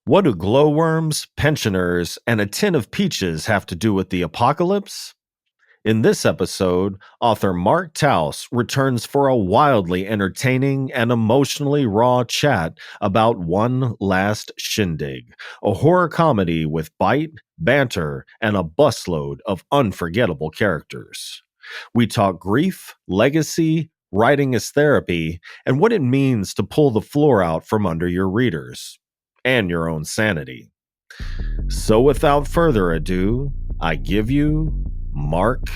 What do glowworms, pensioners, and a tin of peaches have to do with the apocalypse? In this episode, author Mark Towse returns for a wildly entertaining and emotionally raw chat about One Last Shindig, a horror comedy with bite, banter, and a busload of unforgettable characters. We talk grief, legacy, writing as therapy, and what it means to pull the floor out from under your readers and your own sanity. So without further ado, I give you Mark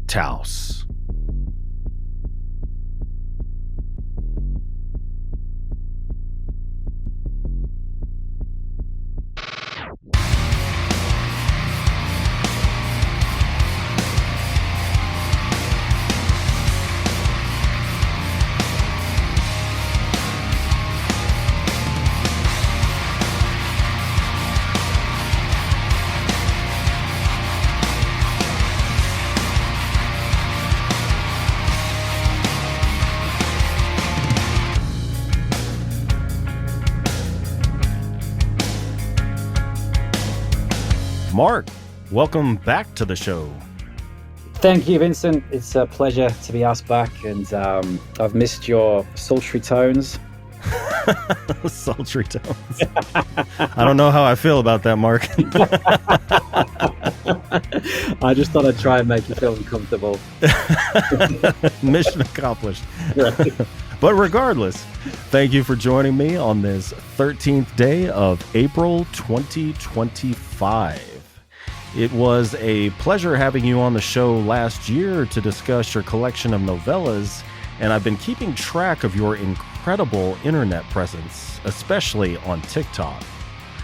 Towse. Mark, welcome back to the show. Thank you, Vincent. It's a pleasure to be asked back, and I've missed your sultry tones. Sultry tones. I don't know how I feel about that, Mark. I just thought I'd try and make you feel uncomfortable. Mission accomplished. Right. But regardless, thank you for joining me on this 13th day of April 2025. It was a pleasure having you on the show last year to discuss your collection of novellas, and I've been keeping track of your incredible internet presence, especially on TikTok.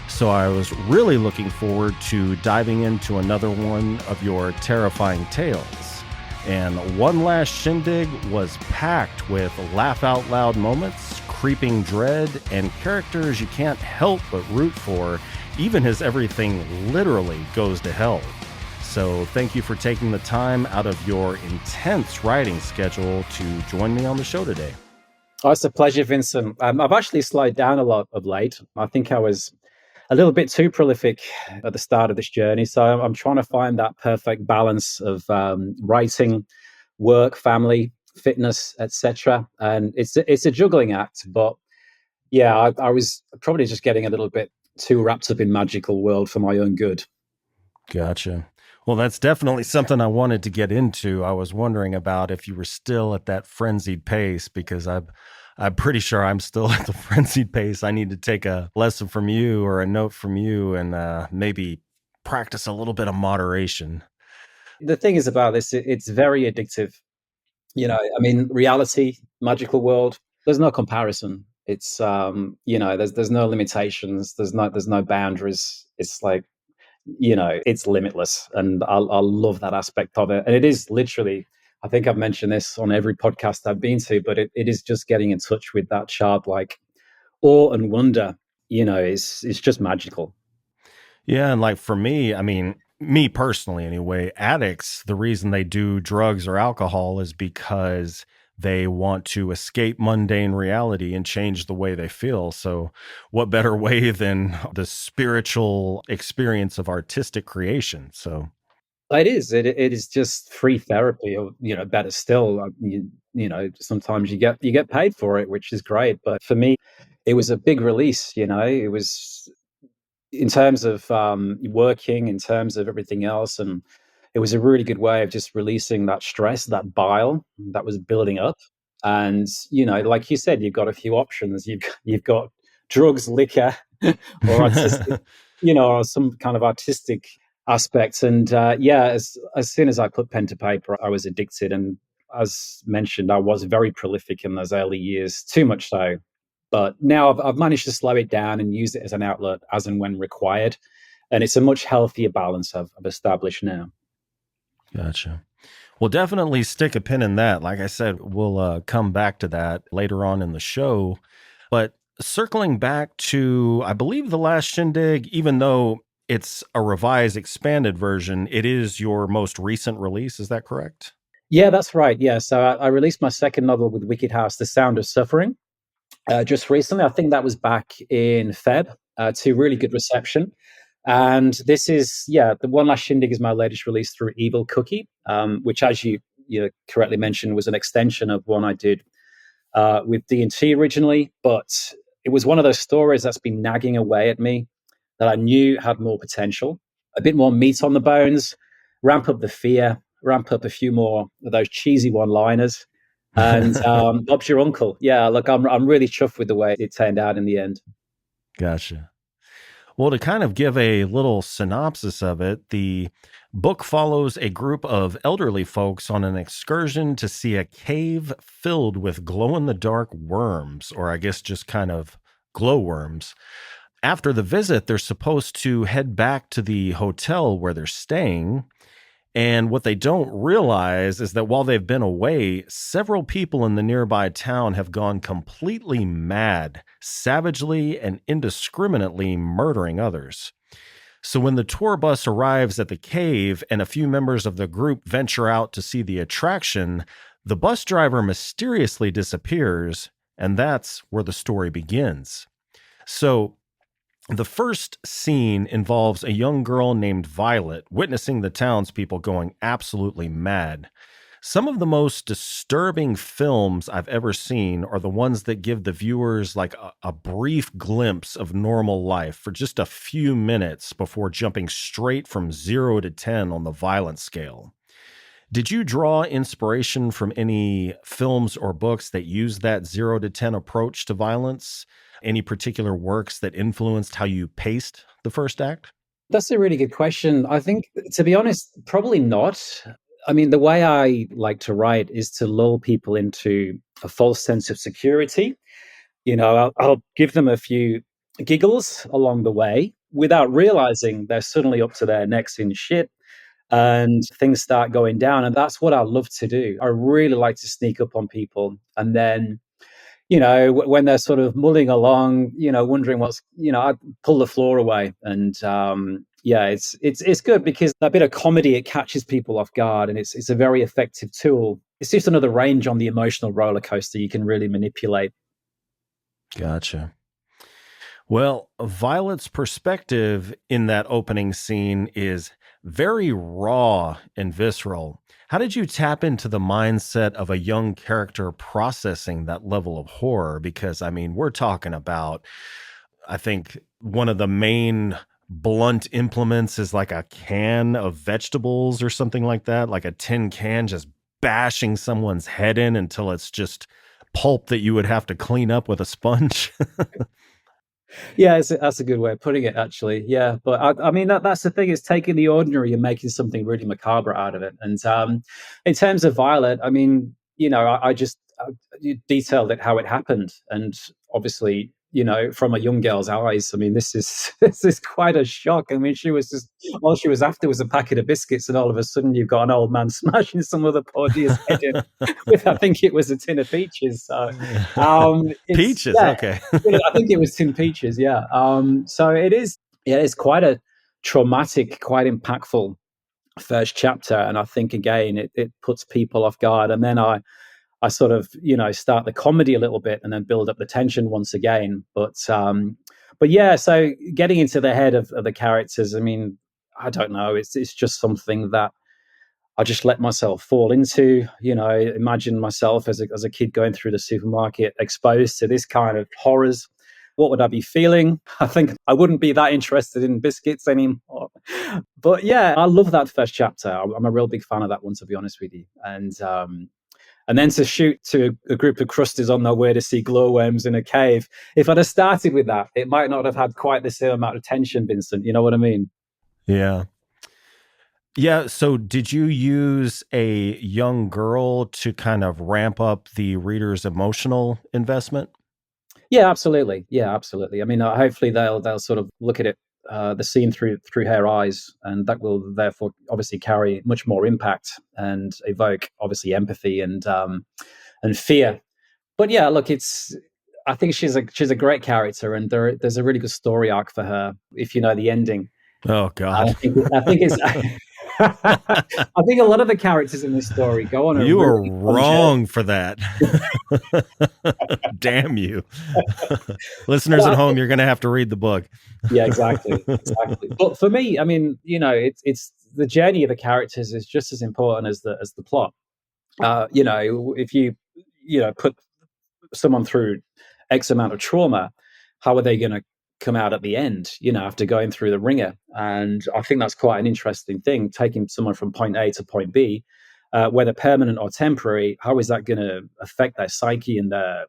So I was really looking forward to diving into another one of your terrifying tales. And One Last Shindig was packed with laugh-out-loud moments, creeping dread, and characters you can't help but root for, even as everything literally goes to hell. So thank you for taking the time out of your intense writing schedule to join me on the show today. Oh, it's a pleasure, Vincent. I've actually slowed down a lot of late. I think I was a little bit too prolific at the start of this journey. So I'm trying to find that perfect balance of writing, work, family, fitness, etc. And it's a juggling act. But yeah, I was probably just getting a little bit too wrapped up in magical world for my own good. Gotcha. Well, that's definitely something I wanted to get into. I was wondering about if you were still at that frenzied pace, because I'm pretty sure I'm still at the frenzied pace. I need to take a lesson from you or a note from you and maybe practice a little bit of moderation. The thing is about this, it's very addictive. You know, I mean, reality, magical world, there's no comparison. It's there's no limitations, there's no boundaries. It's like, it's limitless, and I love that aspect of it. And it is literally, I think I've mentioned this on every podcast I've been to, but it is just getting in touch with that childlike awe and wonder. It's just magical. Yeah, and like for me, I mean, me personally anyway, addicts, the reason they do drugs or alcohol is because they want to escape mundane reality and change the way they feel. So what better way than the spiritual experience of artistic creation? So It is. It is just free therapy, or better still. Sometimes you get paid for it, which is great. But for me, it was a big release. It was in terms of working, in terms of everything else, and it was a really good way of just releasing that stress, that bile that was building up. And like you said, you've got a few options. You've got drugs, liquor, or artistic, or some kind of artistic aspects. And as soon as I put pen to paper, I was addicted. And as mentioned, I was very prolific in those early years, too much so. But now I've managed to slow it down and use it as an outlet as and when required. And it's a much healthier balance I've established now. Gotcha. Well, definitely stick a pin in that. Like I said, we'll come back to that later on in the show. But circling back to, I believe, The Last Shindig, even though it's a revised, expanded version, it is your most recent release. Is that correct? Yeah, that's right. Yeah. So I released my second novel with Wicked House, The Sound of Suffering, just recently. I think that was back in Feb. to really good reception. And this is, the One Last Shindig is my latest release through Evil Cookie, which, as you correctly mentioned, was an extension of one I did with D&T originally. But it was one of those stories that's been nagging away at me that I knew had more potential, a bit more meat on the bones, ramp up the fear, ramp up a few more of those cheesy one-liners. And Bob's your uncle. Yeah, look, I'm really chuffed with the way it turned out in the end. Gotcha. Well, to kind of give a little synopsis of it, the book follows a group of elderly folks on an excursion to see a cave filled with glow in the dark worms, or I guess just kind of glowworms. After the visit, they're supposed to head back to the hotel where they're staying. And what they don't realize is that while they've been away, several people in the nearby town have gone completely mad, savagely and indiscriminately murdering others. So when the tour bus arrives at the cave and a few members of the group venture out to see the attraction, the bus driver mysteriously disappears, and that's where the story begins. So the first scene involves a young girl named Violet witnessing the townspeople going absolutely mad. Some of the most disturbing films I've ever seen are the ones that give the viewers like a brief glimpse of normal life for just a few minutes before jumping straight from 0 to 10 on the violence scale. Did you draw inspiration from any films or books that use that 0 to 10 approach to violence? Any particular works that influenced how you paced the first act? That's a really good question. I think, to be honest, probably not. I mean, the way I like to write is to lull people into a false sense of security. I'll give them a few giggles along the way without realizing they're suddenly up to their necks in shit and things start going down. And that's what I love to do. I really like to sneak up on people, and then when they're sort of mulling along, wondering I pull the floor away. And it's good because that bit of comedy, it catches people off guard, and it's a very effective tool. It's just another range on the emotional roller coaster you can really manipulate. Gotcha. Well, Violet's perspective in that opening scene is very raw and visceral. How did you tap into the mindset of a young character processing that level of horror? Because, I mean, we're talking about, I think, one of the main blunt implements is like a can of vegetables or something like that, like a tin can just bashing someone's head in until it's just pulp that you would have to clean up with a sponge. Yeah, that's a good way of putting it, actually. Yeah, but I mean that's the thing, is taking the ordinary and making something really macabre out of it. And in terms of Violet, I mean, I just detailed it how it happened, and obviously, from a young girl's eyes, I mean, this is quite a shock. I mean, all she was after was a packet of biscuits, and all of a sudden you've got an old man smashing some other poor dear's head in with, I think it was a tin of peaches. So, peaches, yeah, okay. I think it was tin peaches. Yeah. So it is. Yeah, it's quite a traumatic, quite impactful first chapter, and I think again it puts people off guard, and then I sort of, start the comedy a little bit and then build up the tension once again. But yeah, so getting into the head of the characters, I mean, I don't know. It's just something that I just let myself fall into. Imagine myself as a kid going through the supermarket, exposed to this kind of horrors. What would I be feeling? I think I wouldn't be that interested in biscuits anymore. But yeah, I love that first chapter. I'm a real big fan of that one, to be honest with you. And then to shoot to a group of crusties on their way to see glowworms in a cave. If I'd have started with that, it might not have had quite the same amount of tension, Vincent. You know what I mean? Yeah. Yeah. So did you use a young girl to kind of ramp up the reader's emotional investment? Yeah, absolutely. Yeah, absolutely. I mean, hopefully they'll sort of look at it, the scene through her eyes, and that will therefore obviously carry much more impact and evoke obviously empathy and fear. But yeah, look, I think she's a great character, and there's a really good story arc for her if you know the ending. Oh God. I think it's I think a lot of the characters in this story go on a You are really fun journey. wrong for that. Damn you. Listeners Well, at I home, think, you're going to have to read the book. yeah, exactly, exactly. But for me, I mean, it's the journey of the characters is just as important as the plot. If you put someone through X amount of trauma, how are they going to come out at the end, after going through the ringer? And I think that's quite an interesting thing, taking someone from point A to point B, whether permanent or temporary, how is that going to affect their psyche and their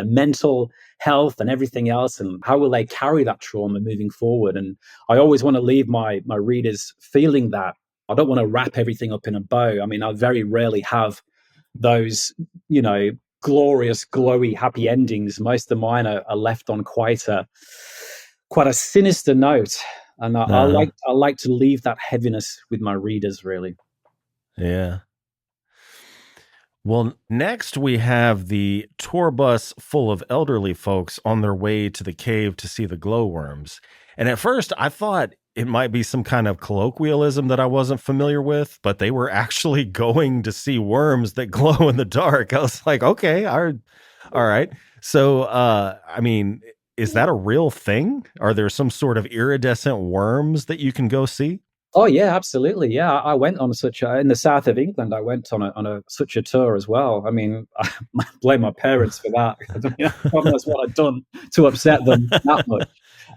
mental health and everything else, and how will they carry that trauma moving forward? And I always want to leave my readers feeling that. I don't want to wrap everything up in a bow. I mean, I very rarely have those, you know, glorious, glowy, happy endings. Most of mine are left on quite a sinister note, and Uh-huh. I like to leave that heaviness with my readers. Really, Yeah. Well, next we have the tour bus full of elderly folks on their way to the cave to see the glowworms. And at first, I thought it might be some kind of colloquialism that I wasn't familiar with, but they were actually going to see worms that glow in the dark. I was like, okay, all right. So, I mean, is that a real thing? Are there some sort of iridescent worms that you can go see? oh yeah, absolutely. Yeah, I went on such in the south of England. I went on a such a tour as well. I mean, I blame my parents for that. I mean, God knows what I'd done to upset them that much.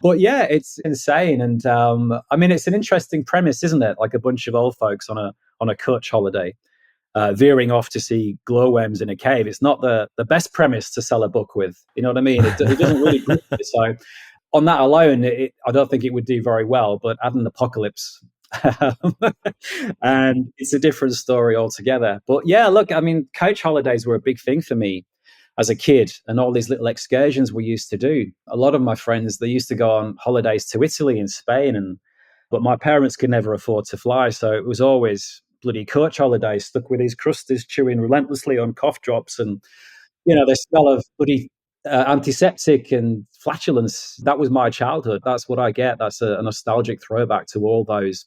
But yeah, it's insane, and I mean, it's an interesting premise, isn't it? Like a bunch of old folks on a Kutch holiday, veering off to see glowworms in a cave. It's not the best premise to sell a book with. You know what I mean? It doesn't really grip it. So on that alone, I don't think it would do very well. But add an apocalypse, and it's a different story altogether. But yeah, look, I mean, coach holidays were a big thing for me as a kid, and all these little excursions we used to do. A lot of my friends, they used to go on holidays to Italy and Spain, and but my parents could never afford to fly, so it was always bloody coach holidays, stuck with these crusties, chewing relentlessly on cough drops, and the smell of bloody antiseptic and flatulence. That was my childhood. That's what I get. That's a nostalgic throwback to all those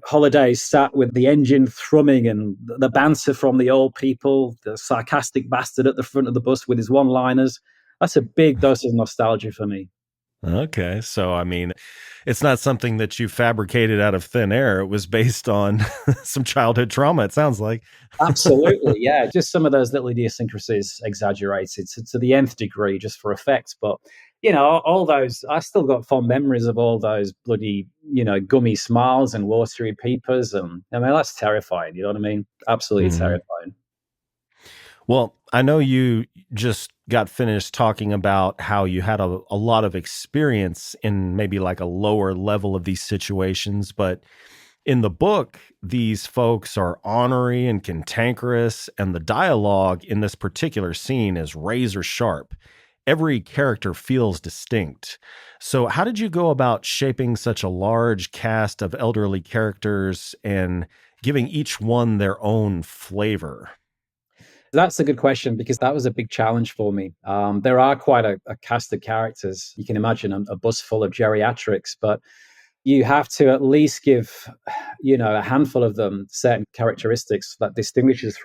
holidays sat with the engine thrumming and the banter from the old people, the sarcastic bastard at the front of the bus with his one liners. That's a big dose of nostalgia for me. Okay. So, I mean, it's not something that you fabricated out of thin air. It was based on some childhood trauma, it sounds like. Absolutely. Yeah. Just some of those little idiosyncrasies exaggerated to the nth degree just for effect. But, all those, I still got fond memories of all those bloody, gummy smiles and watery peepers. And I mean, that's terrifying. You know what I mean? Absolutely Mhm. terrifying. Well, I know you just got finished talking about how you had a lot of experience in maybe like a lower level of these situations, but in the book, these folks are ornery and cantankerous, and the dialogue in this particular scene is razor sharp. Every character feels distinct. So, how did you go about shaping such a large cast of elderly characters and giving each one their own flavor? That's a good question because that was a big challenge for me. There are quite a cast of characters. You can imagine a bus full of geriatrics, but you have to at least give, a handful of them certain characteristics that distinguishes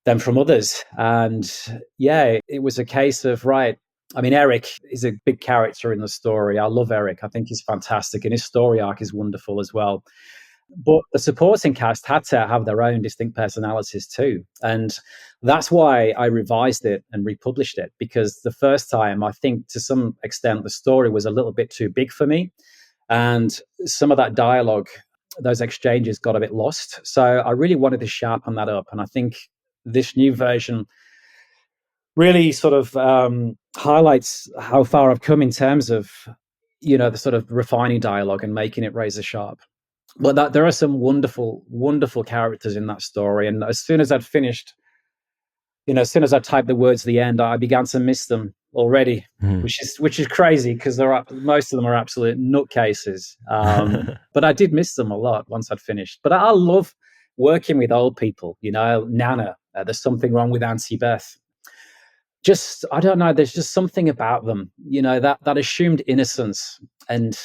them from others. And yeah, it was a case of, right. I mean, Eric is a big character in the story. I love Eric. I think he's fantastic, and his story arc is wonderful as well. But the supporting cast had to have their own distinct personalities too. And that's why I revised it and republished it, because the first time, I think to some extent, the story was a little bit too big for me. And some of that dialogue, those exchanges got a bit lost. So I really wanted to sharpen that up. And I think this new version really sort of highlights how far I've come in terms of, the sort of refining dialogue and making it razor sharp. But there are some wonderful, wonderful characters in that story. And as soon as I'd finished, as soon as I typed the words at the end, I began to miss them already, Mhm. which is crazy because most of them are absolute nutcases. But I did miss them a lot once I'd finished. But I love working with old people. Nana. There's something wrong with Auntie Beth. Just I don't know. There's just something about them. That assumed innocence and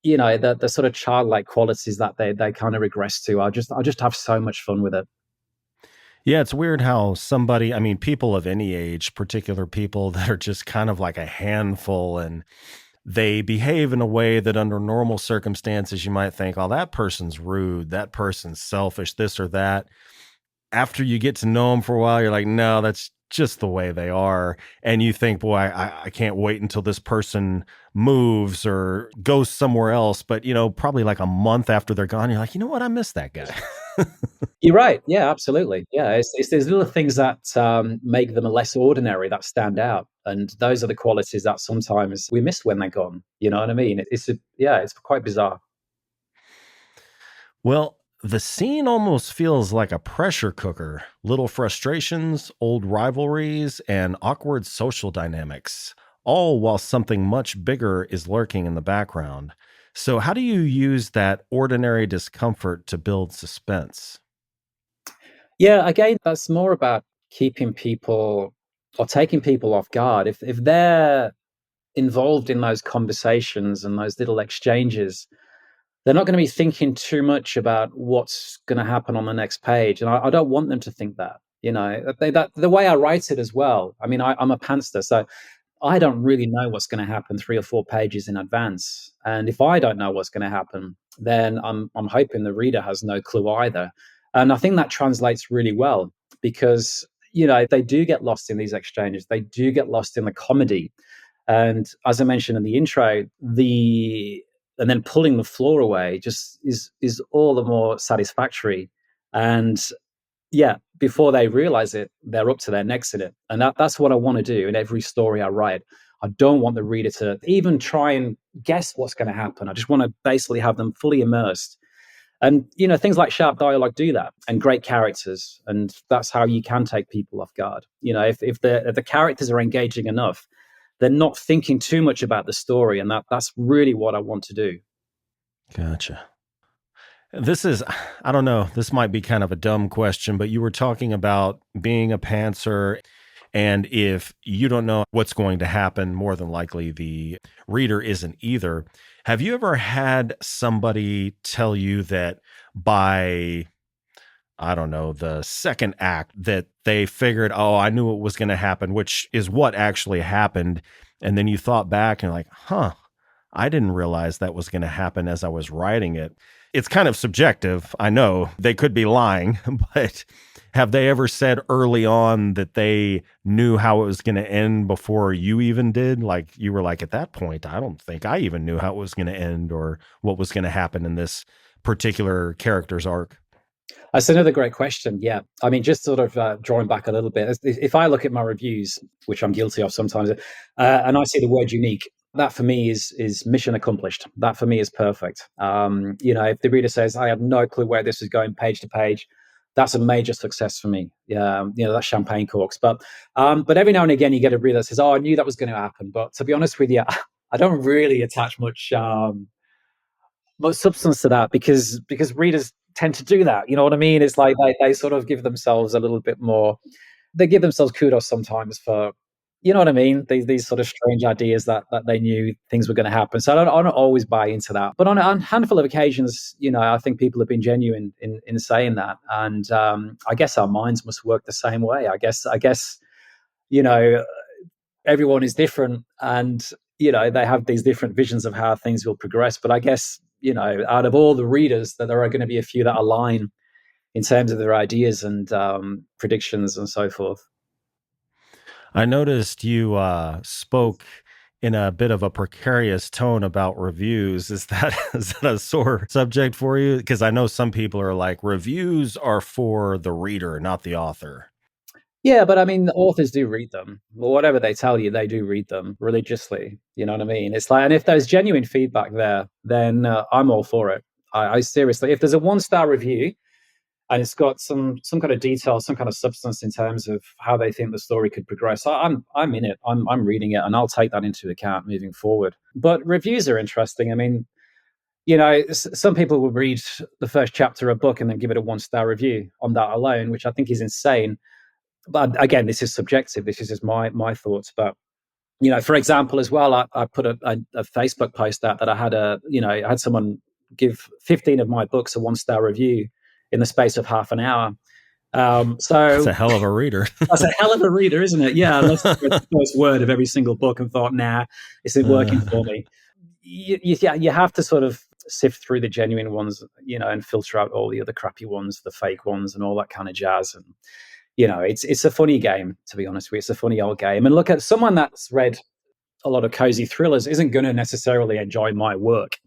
the sort of childlike qualities that they kind of regress to. I'll just have so much fun with it. Yeah, it's weird how somebody, I mean, people of any age, particular people that are just kind of like a handful and they behave in a way that under normal circumstances you might think, oh, that person's rude, that person's selfish, this or that. After you get to know them for a while, you're like, no, that's just the way they are. And you think, boy, I can't wait until this person moves or goes somewhere else. But, probably like a month after they're gone, you're like, you know what? I miss that guy. You're right. Yeah, absolutely. Yeah, it's these little things that make them less ordinary that stand out, and those are the qualities that sometimes we miss when they're gone. You know what I mean? It's quite bizarre. Well, the scene almost feels like a pressure cooker. Little frustrations, old rivalries, and awkward social dynamics, all while something much bigger is lurking in the background. So, how do you use that ordinary discomfort to build suspense? Yeah, again, that's more about keeping people or taking people off guard. If they're involved in those conversations and those little exchanges, they're not going to be thinking too much about what's going to happen on the next page, and I don't want them to think that. That the way I write it as well. I mean, I'm a pantser, so I don't really know what's going to happen 3 or 4 pages in advance. And if I don't know what's going to happen, then I'm hoping the reader has no clue either. And I think that translates really well because they do get lost in these exchanges. They do get lost in the comedy. And as I mentioned in the intro, and then pulling the floor away just is all the more satisfactory. And yeah, before they realize it, they're up to their necks in it. And that's what I want to do in every story I write. I don't want the reader to even try and guess what's going to happen. I just want to basically have them fully immersed. And, things like sharp dialogue do that, and great characters. And that's how you can take people off guard. If the characters are engaging enough, they're not thinking too much about the story. And that's really what I want to do. Gotcha. This is, I don't know, this might be kind of a dumb question, but you were talking about being a pantser. And if you don't know what's going to happen, more than likely the reader isn't either. Have you ever had somebody tell you that by, I don't know, the second act that they figured, oh, I knew it was going to happen, which is what actually happened. And then you thought back and like, I didn't realize that was going to happen as I was writing it. It's kind of subjective. I know they could be lying, but have they ever said early on that they knew how it was going to end before you even did? Like you were like, at that point, I don't think I even knew how it was going to end or what was going to happen in this particular character's arc. That's another great question. Yeah. I mean, just sort of drawing back a little bit, if I look at my reviews, which I'm guilty of sometimes, and I see the word unique, that for me is mission accomplished. That for me is perfect. If the reader says, I had no clue where this is going page to page, that's a major success for me. Yeah, that's champagne corks. But every now and again, you get a reader that says, "Oh, I knew that was going to happen." But to be honest with you, I don't really attach much substance to that because readers tend to do that. You know what I mean? It's like they sort of give themselves a little bit more. They give themselves kudos sometimes for, you know what I mean? These sort of strange ideas that they knew things were going to happen. So I don't always buy into that. But on a handful of occasions, I think people have been genuine in saying that. And I guess our minds must work the same way. I guess, you know, everyone is different and, they have these different visions of how things will progress. But I guess, out of all the readers, that there are going to be a few that align in terms of their ideas and predictions and so forth. I noticed you spoke in a bit of a precarious tone about reviews. Is that is that a sore subject for you? Because I know some people are like, reviews are for the reader, not the author. Yeah, but I mean, the authors do read them. Well, whatever they tell you, they do read them religiously. You know what I mean? It's like, and if there's genuine feedback there, then I'm all for it. I seriously, if there's a 1-star review and it's got some kind of detail, some kind of substance in terms of how they think the story could progress, I'm in it. I'm reading it, and I'll take that into account moving forward. But reviews are interesting. I mean, some people will read the first chapter of a book and then give it a 1-star review on that alone, which I think is insane. But again, this is subjective. This is just my thoughts. But For example, as well, I put a Facebook post out that I had someone give 15 of my books a 1-star review in the space of half an hour. That's So a hell of a reader. that's a hell of a reader, isn't it? Yeah, I listened to the first word of every single book and thought, nah, this isn't working for me. You have to sort of sift through the genuine ones, and filter out all the other crappy ones, the fake ones, and all that kind of jazz. And it's a funny game, to be honest with you. It's a funny old game. And look, at someone that's read a lot of cozy thrillers isn't going to necessarily enjoy my work.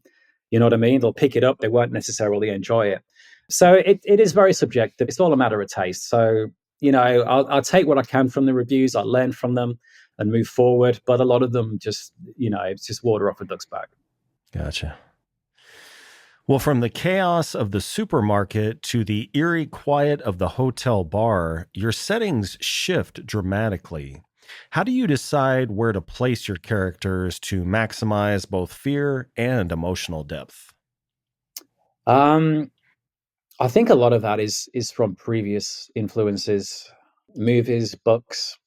You know what I mean? They'll pick it up, they won't necessarily enjoy it. So it is very subjective. It's all a matter of taste. So, I'll take what I can from the reviews, I'll learn from them and move forward. But a lot of them just, it's just water off a duck's back. Gotcha. Well, from the chaos of the supermarket to the eerie quiet of the hotel bar, your settings shift dramatically. How do you decide where to place your characters to maximize both fear and emotional depth? Um, I think a lot of that is from previous influences, movies, books,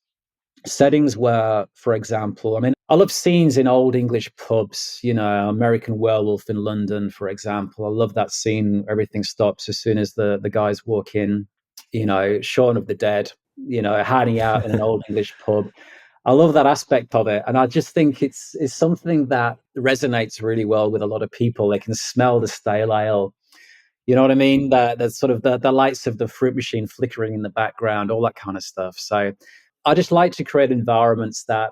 settings where, for example, I mean, I love scenes in old English pubs, American Werewolf in London, for example. I love that scene. Everything stops as soon as the guys walk in, Shaun of the Dead, hiding out in an old English pub. I love that aspect of it. And I just think it's something that resonates really well with a lot of people. They can smell the stale ale. You know what I mean? The sort of the lights of the fruit machine flickering in the background, all that kind of stuff. So I just like to create environments that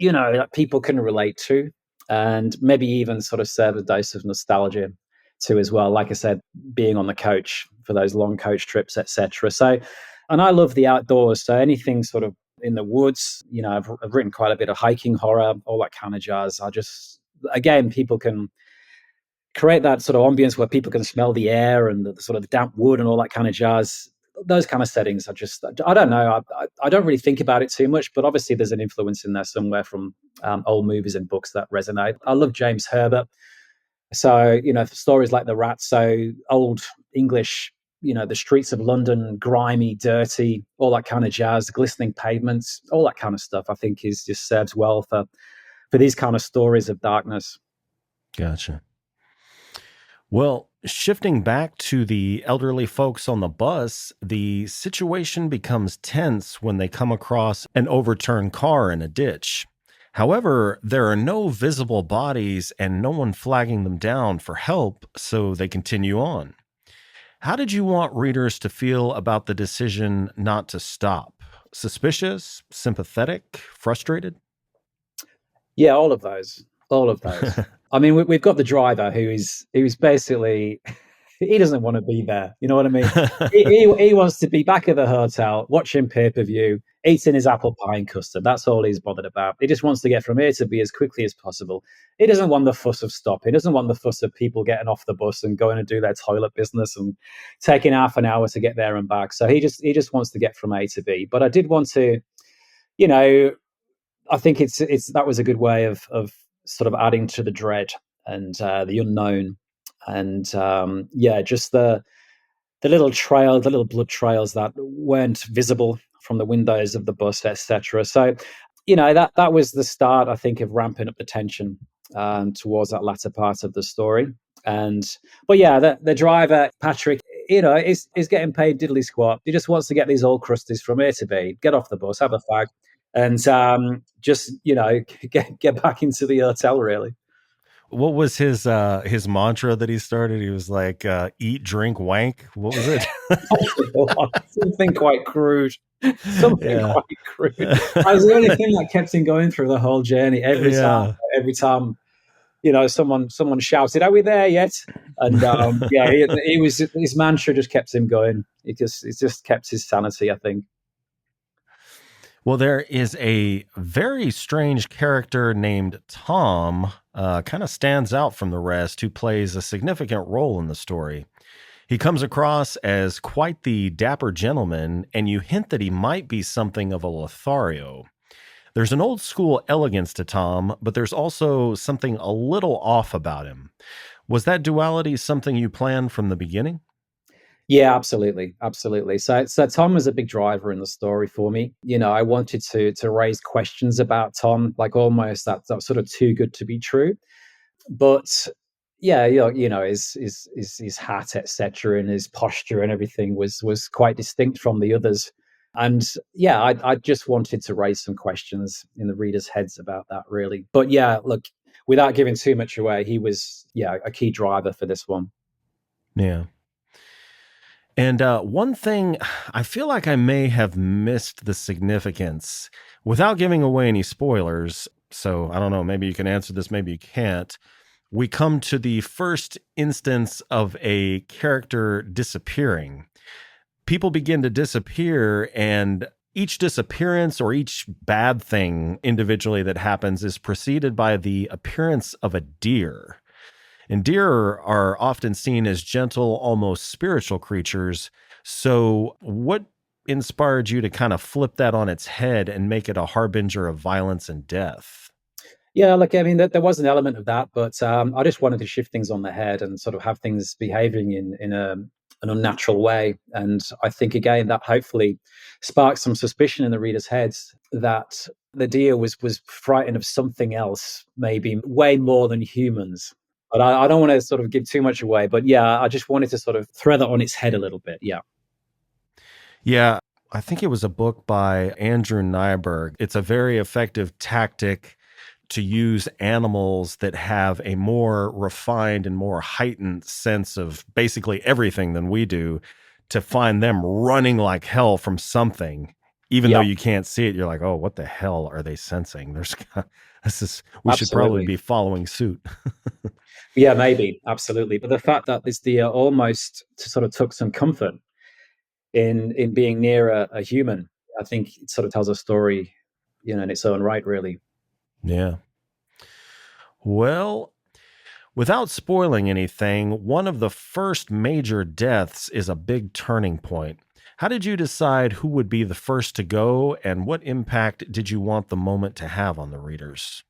that people can relate to, and maybe even sort of serve a dose of nostalgia to as well. Like I said, being on the coach for those long coach trips, etc. So, and I love the outdoors. So anything sort of in the woods, I've written quite a bit of hiking horror, all that kind of jazz. Again, people can create that sort of ambience where people can smell the air and the sort of damp wood and all that kind of jazz. Those kind of settings I don't know. I don't really think about it too much, but obviously there's an influence in there somewhere from old movies and books that resonate. I love James Herbert. So, stories like The Rat, so old English, the streets of London, grimy, dirty, all that kind of jazz, glistening pavements, all that kind of stuff, I think just serves well for these kind of stories of darkness. Gotcha. Well, shifting back to the elderly folks on the bus, the situation becomes tense when they come across an overturned car in a ditch. However, there are no visible bodies and no one flagging them down for help, so they continue on. How did you want readers to feel about the decision not to stop? Suspicious, sympathetic, frustrated? Yeah, all of those. All of those. I mean, we've got the driver who's basically he doesn't want to be there. You know what I mean? He wants to be back at the hotel, watching pay-per-view, eating his apple pie and custard. That's all he's bothered about. He just wants to get from A to B as quickly as possible. He doesn't want the fuss of stopping. He doesn't want the fuss of people getting off the bus and going to do their toilet business and taking half an hour to get there and back. So he just wants to get from A to B. But I did want to, you know, I think it's that was a good way of sort of adding to the dread and the unknown, and just the little trail, the little blood trails that weren't visible from the windows of the bus, etc. So, that was the start, I think, of ramping up the tension towards that latter part of the story. But the driver Patrick, is getting paid diddly squat. He just wants to get these old crusties from A to B, get off the bus, have a fag, and just get back into the hotel. Really. What was his mantra that he started? He was like, eat, drink, wank. What was it? Something quite crude. Something quite crude. That was the only thing that kept him going through the whole journey. Every time, someone shouted, "Are we there yet?" And he was, his mantra just kept him going. It just kept his sanity, I think. Well, there is a very strange character named Tom, kind of stands out from the rest, who plays a significant role in the story. He comes across as quite the dapper gentleman, and you hint that he might be something of a Lothario. There's an old school elegance to Tom, but there's also something a little off about him. Was that duality something you planned from the beginning? Yeah, absolutely, absolutely. So Tom was a big driver in the story for me. I wanted to raise questions about Tom, like almost that sort of too good to be true. But yeah, his hat, etc., and his posture and everything was quite distinct from the others. And yeah, I just wanted to raise some questions in the readers' heads about that, really. But yeah, look, without giving too much away, he was a key driver for this one. Yeah. And one thing, I feel like I may have missed the significance without giving away any spoilers. So I don't know, maybe you can answer this, maybe you can't. We come to the first instance of a character disappearing. People begin to disappear, and each disappearance or each bad thing individually that happens is preceded by the appearance of a deer. And deer are often seen as gentle, almost spiritual creatures. So, what inspired you to kind of flip that on its head and make it a harbinger of violence and death? Yeah, look, I mean, there was an element of that, but I just wanted to shift things on the head and sort of have things behaving in an unnatural way. And I think, again, that hopefully sparked some suspicion in the readers' heads that the deer was frightened of something else, maybe way more than humans. But I don't want to sort of give too much away. But yeah, I just wanted to sort of throw that on its head a little bit. Yeah. Yeah, I think it was a book by Andrew Nyberg. It's a very effective tactic to use animals that have a more refined and more heightened sense of basically everything than we do, to find them running like hell from something. Even though Yeah, you can't see it, you're like, oh, what the hell are they sensing? We should probably absolutely. be following suit. Yeah, maybe. Absolutely. But the fact that this deer almost sort of took some comfort in being near a human, I think it sort of tells a story, in its own right, really. Yeah. Well, without spoiling anything, one of the first major deaths is a big turning point. How did you decide who would be the first to go, and what impact did you want the moment to have on the readers?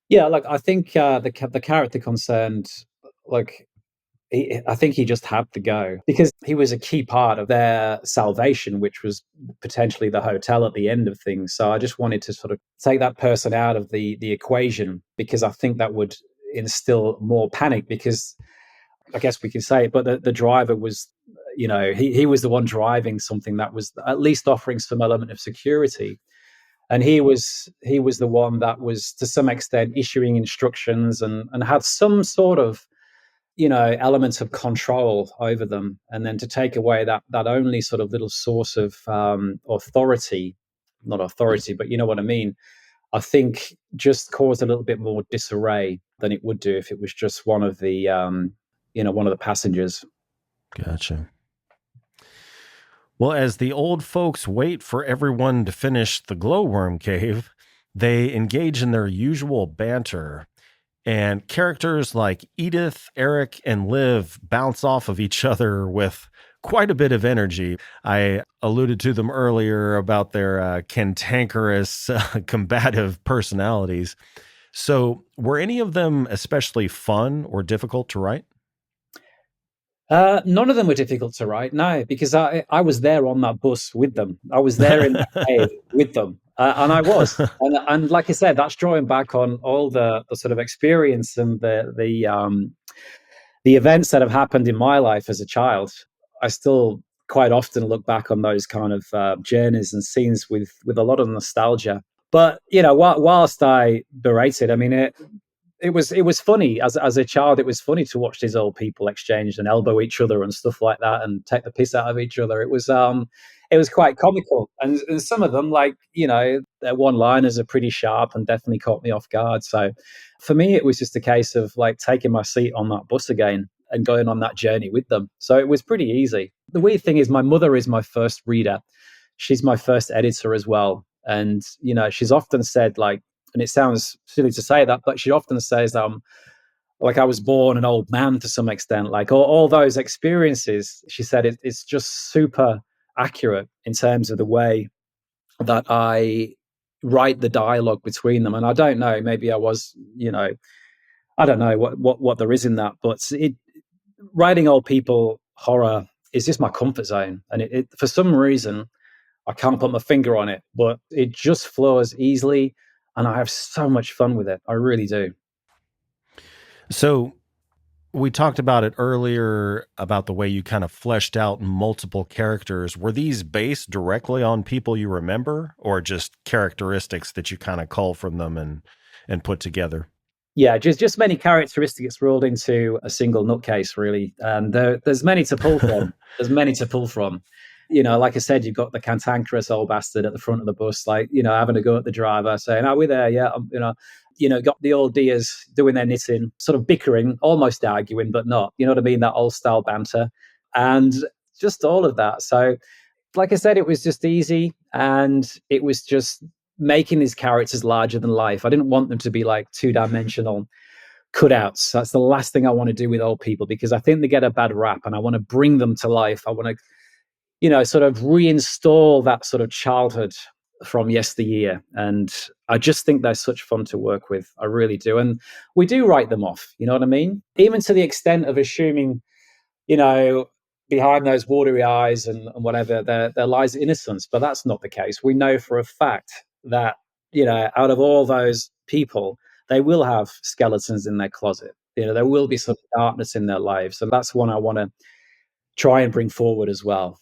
Yeah, like I think the character concerned, like I think he just had to go because he was a key part of their salvation, which was potentially the hotel at the end of things. So I just wanted to sort of take that person out of the equation because I think that would instill more panic. Because I guess we can say it, but the driver was, he was the one driving something that was at least offering some element of security. And he was the one that was to some extent issuing instructions and had some sort of elements of control over them, and then to take away that only sort of little source of authority, not authority, but you know what I mean. I think just caused a little bit more disarray than it would do if it was just one of the passengers. Gotcha. Well, as the old folks wait for everyone to finish the glowworm cave, they engage in their usual banter. And characters like Edith, Eric, and Liv bounce off of each other with quite a bit of energy. I alluded to them earlier about their cantankerous, combative personalities. So, were any of them especially fun or difficult to write? None of them were difficult to write, no, because I was there on that bus with them. I was there in that cave with them, and I was, and like I said, that's drawing back on all the sort of experience and the events that have happened in my life as a child. I still quite often look back on those kind of journeys and scenes with a lot of nostalgia. But whilst I berated, I mean it was funny as a child. It was funny to watch these old people exchange and elbow each other and stuff like that, and take the piss out of each other. It was quite comical, and some of them, like their one-liners are pretty sharp and definitely caught me off guard. So for me, it was just a case of like taking my seat on that bus again and going on that journey with them. So it was pretty easy. The weird thing is, my mother is my first reader. She's my first editor as well, and she's often said, like, and it sounds silly to say that, but she often says, like I was born an old man to some extent. Like all those experiences, she said, it's just super accurate in terms of the way that I write the dialogue between them. And I don't know, maybe I don't know what there is in that, but writing old people horror is just my comfort zone. And for some reason, I can't put my finger on it, but it just flows easily. And I have so much fun with it. I really do. So we talked about it earlier about the way you kind of fleshed out multiple characters. Were these based directly on people you remember, or just characteristics that you kind of cull from them and put together? Yeah, just many characteristics rolled into a single nutcase, really. And there's many to pull from. There's many to pull from. Like I said, you've got the cantankerous old bastard at the front of the bus, like, having a go at the driver, saying, "Are we there? Yeah." Got the old dears doing their knitting, sort of bickering, almost arguing, but not. You know what I mean? That old style banter. And just all of that. So, like I said, it was just easy, and it was just making these characters larger than life. I didn't want them to be like two-dimensional cutouts. That's the last thing I want to do with old people, because I think they get a bad rap, and I want to bring them to life. I want to, sort of reinstall that sort of childhood from yesteryear. And I just think they're such fun to work with. I really do. And we do write them off. You know what I mean? Even to the extent of assuming, you know, behind those watery eyes and whatever, there lies innocence. But that's not the case. We know for a fact that, out of all those people, they will have skeletons in their closet. There will be some darkness in their lives. So that's one I want to try and bring forward as well.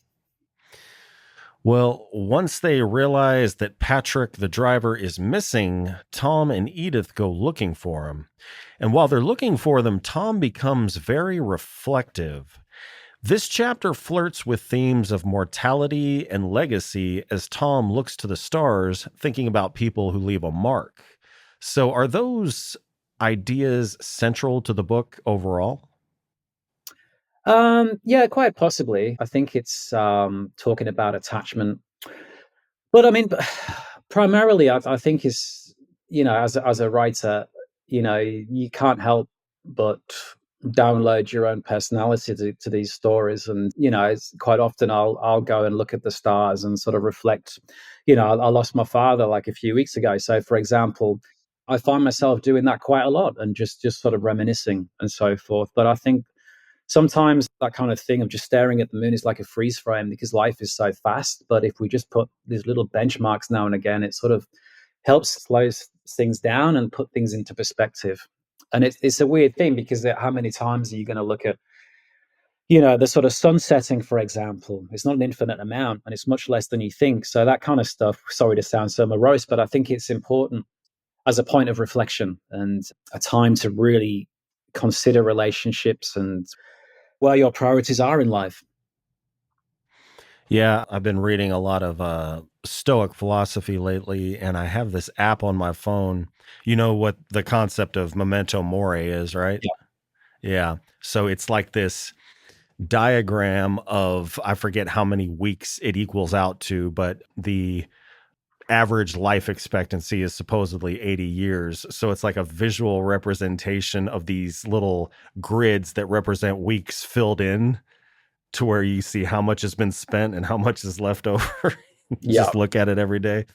Well, once they realize that Patrick, the driver, is missing, Tom and Edith go looking for him. And while they're looking for them, Tom becomes very reflective. This chapter flirts with themes of mortality and legacy as Tom looks to the stars, thinking about people who leave a mark. So are those ideas central to the book overall? Yeah, quite possibly. I think it's talking about attachment, but I mean, primarily, I think is as a writer, you can't help but download your own personality to these stories, and it's quite often I'll go and look at the stars and sort of reflect. I lost my father like a few weeks ago, so for example, I find myself doing that quite a lot and just sort of reminiscing and so forth. But I think sometimes that kind of thing of just staring at the moon is like a freeze frame, because life is so fast. But if we just put these little benchmarks now and again, it sort of helps slow things down and put things into perspective. And it's a weird thing, because how many times are you going to look at, the sort of sun setting, for example? It's not an infinite amount, and it's much less than you think. So that kind of stuff, sorry to sound so morose, but I think it's important as a point of reflection and a time to really consider relationships and where your priorities are in life. Yeah, I've been reading a lot of Stoic philosophy lately, and I have this app on my phone. You know what the concept of memento mori is, right? Yeah. Yeah. So it's like this diagram of, I forget how many weeks it equals out to, but the average life expectancy is supposedly 80 years. So it's like a visual representation of these little grids that represent weeks filled in, to where you see how much has been spent and how much is left over. Just look at it every day.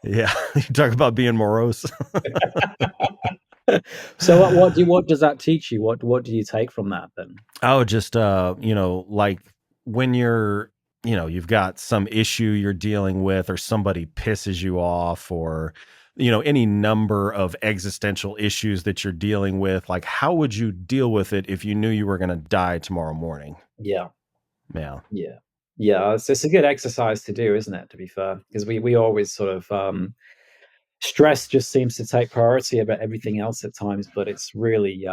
Yeah. You talk about being morose. So what does that teach you? What do you take from that then? Oh, just like when you've got some issue you're dealing with, or somebody pisses you off, or any number of existential issues that you're dealing with, like how would you deal with it if you knew you were going to die tomorrow morning? Yeah. Yeah. It's a good exercise to do, isn't it, to be fair? Because we always sort of stress just seems to take priority about everything else at times, but it's really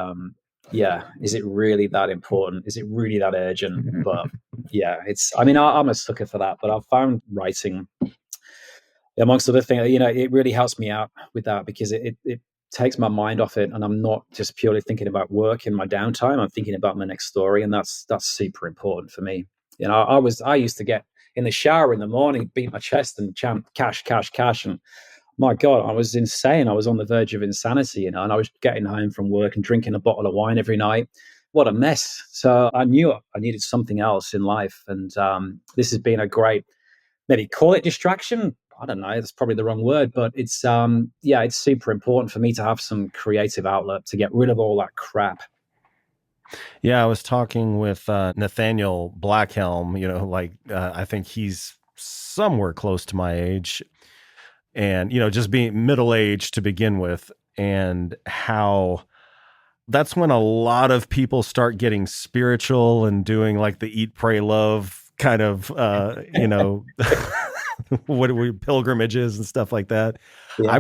is it really that important? Is it really that urgent? But I'm a sucker for that, but I've found writing, amongst other things, it really helps me out with that, because it takes my mind off it, and I'm not just purely thinking about work in my downtime. I'm thinking about my next story, and that's super important for me. I used to get in the shower in the morning, beat my chest and chant cash, cash, cash, and my God, I was insane. I was on the verge of insanity, and I was getting home from work and drinking a bottle of wine every night. What a mess. So I knew I needed something else in life, and this has been a great, maybe call it distraction. I don't know, that's probably the wrong word, but it's it's super important for me to have some creative outlet to get rid of all that crap. Yeah, I was talking with Nathaniel Blackhelm, I think he's somewhere close to my age, and, just being middle aged to begin with, and how that's when a lot of people start getting spiritual and doing like the eat, pray, love kind of, what are we pilgrimages and stuff like that. Yeah.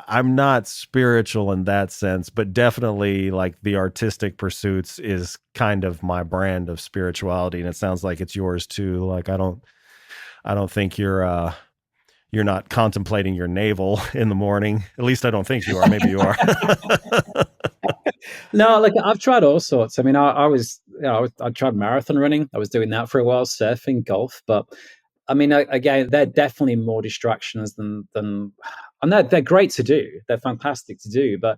I'm not spiritual in that sense, but definitely like the artistic pursuits is kind of my brand of spirituality. And it sounds like it's yours too. Like, I don't think you're not contemplating your navel in the morning. At least I don't think you are. Maybe you are. No, like I've tried all sorts. I mean, I was, I tried marathon running. I was doing that for a while, surfing, golf. But I mean, again, they're definitely more distractions and they're great to do. They're fantastic to do. But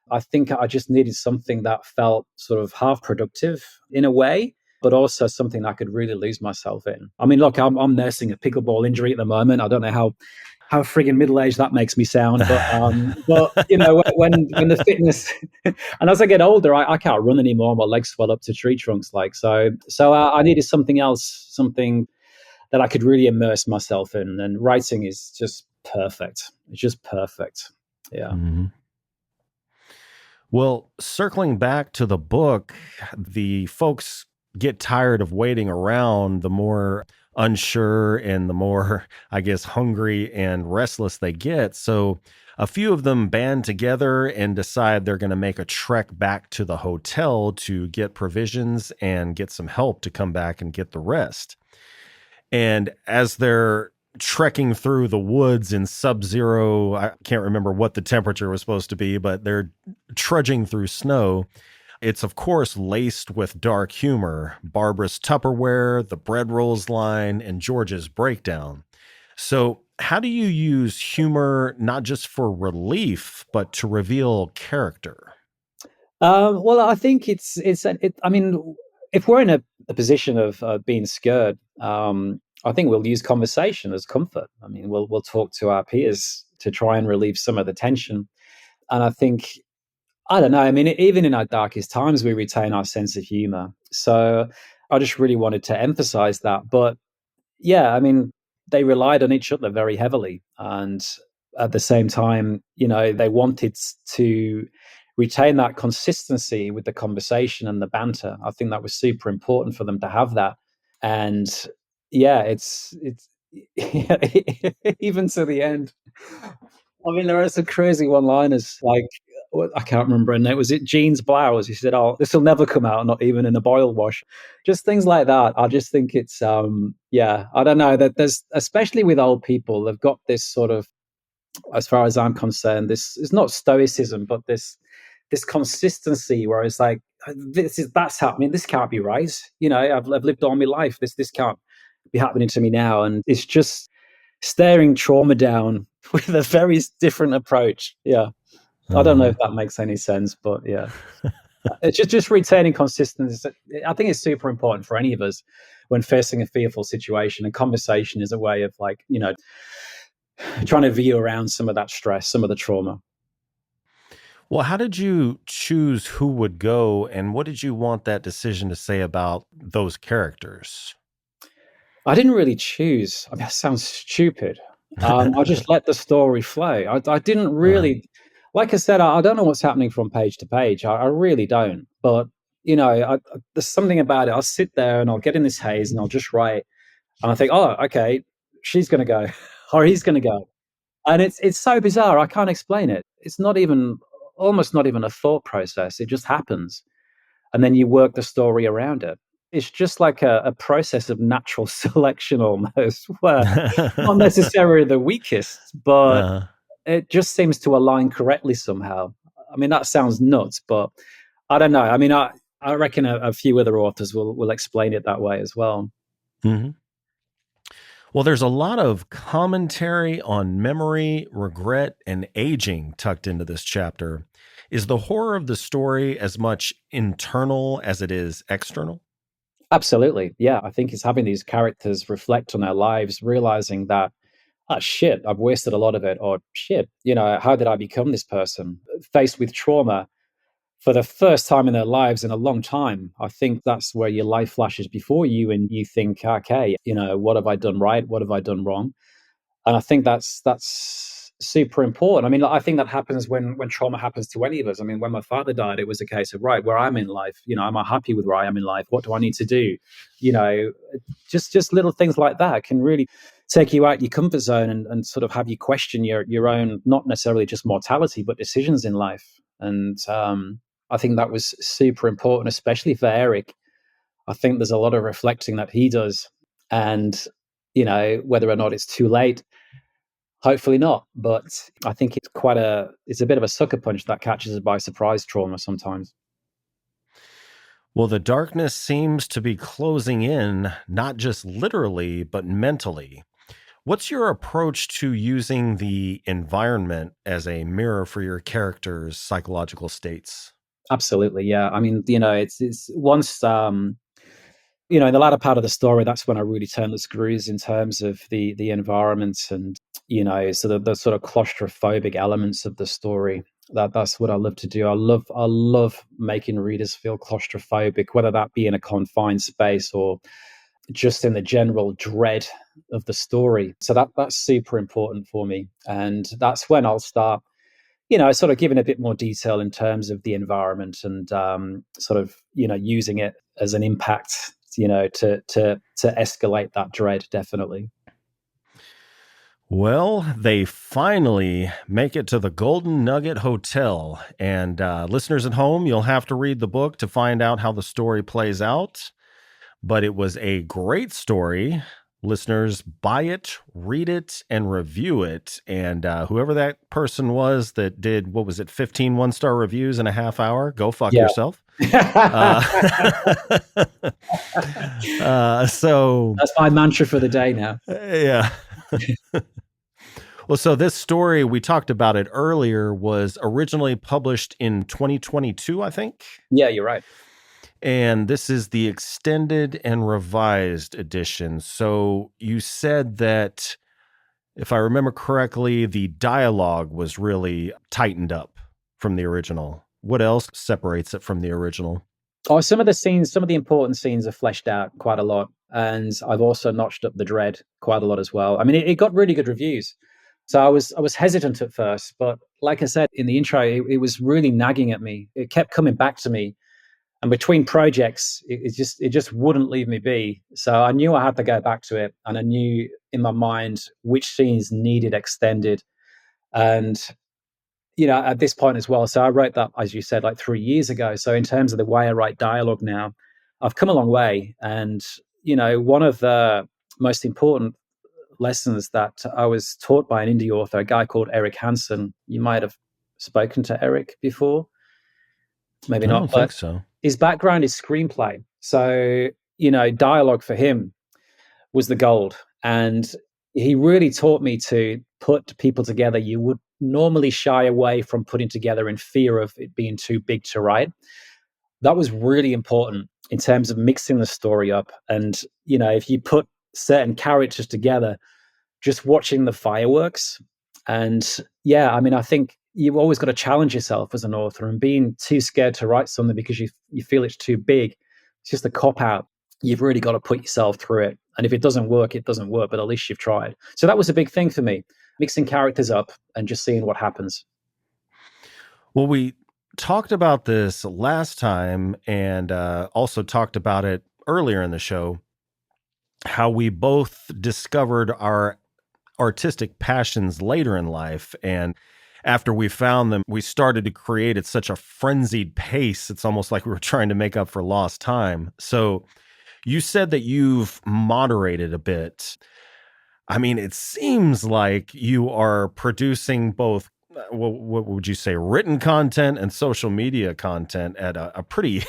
I think I just needed something that felt sort of half productive in a way, but also something I could really lose myself in. I mean, look, I'm nursing a pickleball injury at the moment. I don't know how friggin' middle aged that makes me sound, but when the fitness and as I get older, I can't run anymore. My legs swell up to tree trunks, I needed something else, something that I could really immerse myself in, and writing is just perfect. It's just perfect. Yeah. Mhm. Well, circling back to the book, the folks get tired of waiting around the more unsure and the more, I guess, hungry and restless they get. So a few of them band together and decide they're going to make a trek back to the hotel to get provisions and get some help to come back and get the rest. And as they're trekking through the woods in sub-zero, I can't remember what the temperature was supposed to be, but they're trudging through snow. It's, of course, laced with dark humor, Barbara's Tupperware, the bread rolls line, and George's breakdown. So how do you use humor not just for relief, but to reveal character? Well, I think I mean, if we're in a position of being scared, I think we'll use conversation as comfort. I mean, we'll talk to our peers to try and relieve some of the tension. And I think, I don't know. I mean, even in our darkest times, we retain our sense of humor. So I just really wanted to emphasize that. But yeah, I mean, they relied on each other very heavily. And at the same time, they wanted to retain that consistency with the conversation and the banter. I think that was super important for them to have that. And yeah, it's even to the end. I mean, there are some crazy one-liners. Like, I can't remember her name. Was it Jean's blouse? He said, "Oh, this will never come out, not even in a boil wash." Just things like that. I just think it's, yeah. I don't know, that there's, especially with old people, they've got this sort of, as far as I'm concerned, this is not stoicism, but this consistency where it's like, that's happening. This can't be right. I've lived all my life. This can't be happening to me now, and it's just staring trauma down with a very different approach. Yeah. I don't know Uh, if that makes any sense, but yeah, it's just retaining consistency. I think it's super important for any of us when facing a fearful situation. And conversation is a way of, like, trying to view around some of that stress, some of the trauma. well, how did you choose who would go, and what did you want that decision to say about those characters? I didn't really choose. I mean, that sounds stupid. I just let the story flow. I didn't Uh, really, like I said, I don't know what's happening from page to page. I really don't. But there's something about it. I'll sit there and I'll get in this haze and I'll just write, and I think, oh, okay, she's going to go, or he's going to go, and it's so bizarre. I can't explain it. It's not even, almost not even a thought process. It just happens, and then you work the story around it. It's just like a process of natural selection almost, where not necessarily the weakest, but uh, it just seems to align correctly somehow. I mean, that sounds nuts, but I don't know. I mean, I reckon a few other authors will explain it that way as well. mhm. Well, there's a lot of commentary on memory, regret, and aging tucked into this chapter. Is the horror of the story as much internal as it is external? Absolutely. Yeah. I think it's having these characters reflect on their lives, realizing that, oh shit, I've wasted a lot of it, or shit, how did I become this person? Faced with trauma, for the first time in their lives in a long time, I think that's where your life flashes before you and you think, okay, what have I done right? What have I done wrong? And I think that's super important. I mean, I think that happens when trauma happens to any of us. I mean, when my father died, it was a case of, right, where I'm in life, am I happy with where I am in life? What do I need to do? You know, just little things like that can really take you out your comfort zone and sort of have you question your own, not necessarily just mortality, but decisions in life. And I think that was super important, especially for Eric. I think there's a lot of reflecting that he does. And, whether or not it's too late, hopefully not. But I think it's a bit of a sucker punch that catches us by surprise, trauma sometimes. Well, the darkness seems to be closing in, not just literally, but mentally. What's your approach to using the environment as a mirror for your character's psychological states? Absolutely. Yeah. I mean, it's once, in the latter part of the story, that's when I really turn the screws in terms of the environment and, so the sort of claustrophobic elements of the story. That's what I love to do. I love making readers feel claustrophobic, whether that be in a confined space or just in the general dread of the story. So that's super important for me. And that's when I'll start, sort of giving a bit more detail in terms of the environment and sort of, using it as an impact, to escalate that dread, definitely. Well, they finally make it to the Golden Nugget Hotel. And listeners at home, you'll have to read the book to find out how the story plays out. But it was a great story. Listeners, buy it, read it, and review it. And whoever that person was that did, what was it, 15 one-star reviews in a half hour, go fuck Yeah. yourself. So That's my mantra for the day now. yeah. Well, so this story, we talked about it earlier, was originally published in 2022, I think. Yeah, you're right. And this is the extended and revised edition. So you said that, if I remember correctly, the dialogue was really tightened up from the original. What else separates it from the original? Oh, some of the important scenes are fleshed out quite a lot. And I've also notched up the dread quite a lot as well. I mean, it got really good reviews. So I was hesitant at first, but like I said in the intro, it was really nagging at me. It kept coming back to me. And between projects, it just wouldn't leave me be. So I knew I had to go back to it, and I knew in my mind which scenes needed extended. And at this point as well. So I wrote that, as you said, like 3 years ago. So in terms of the way I write dialogue now, I've come a long way. And one of the most important lessons that I was taught by an indie author, a guy called Eric Hansen. You might have spoken to Eric before, maybe I not, don't but think so. his background is screenplay. So, dialogue for him was the gold. And he really taught me to put people together you would normally shy away from putting together in fear of it being too big to write. That was really important in terms of mixing the story up. And, if you put certain characters together, just watching the fireworks. And yeah, I mean, I think you've always got to challenge yourself as an author, and being too scared to write something because you feel it's too big, it's just a cop out. You've really got to put yourself through it. And if it doesn't work, it doesn't work, but at least you've tried. So that was a big thing for me, mixing characters up and just seeing what happens. Well, we talked about this last time and also talked about it earlier in the show, how we both discovered our artistic passions later in life. And after we found them, we started to create at such a frenzied pace. It's almost like we were trying to make up for lost time. So you said that you've moderated a bit. I mean, it seems like you are producing both, what would you say, written content and social media content at a pretty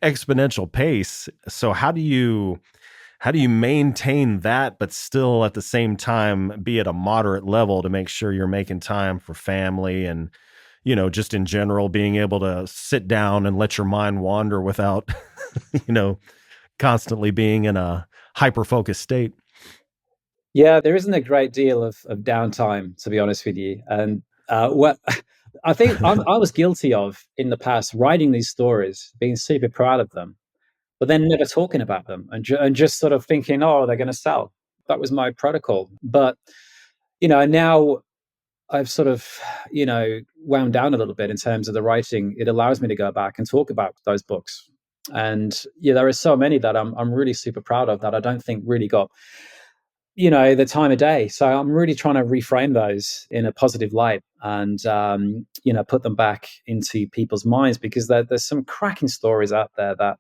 exponential pace. So how do you maintain that, but still at the same time be at a moderate level to make sure you're making time for family and, just in general, being able to sit down and let your mind wander without, constantly being in a hyper-focused state? Yeah, there isn't a great deal of downtime, to be honest with you. And what I think I was guilty of in the past writing these stories, being super proud of them, but then never talking about them and just sort of thinking, oh, they're going to sell. That was my protocol. But, now I've sort of, wound down a little bit in terms of the writing. It allows me to go back and talk about those books. And yeah, there are so many that I'm really super proud of that I don't think really got, the time of day. So I'm really trying to reframe those in a positive light and, put them back into people's minds because there's some cracking stories out there that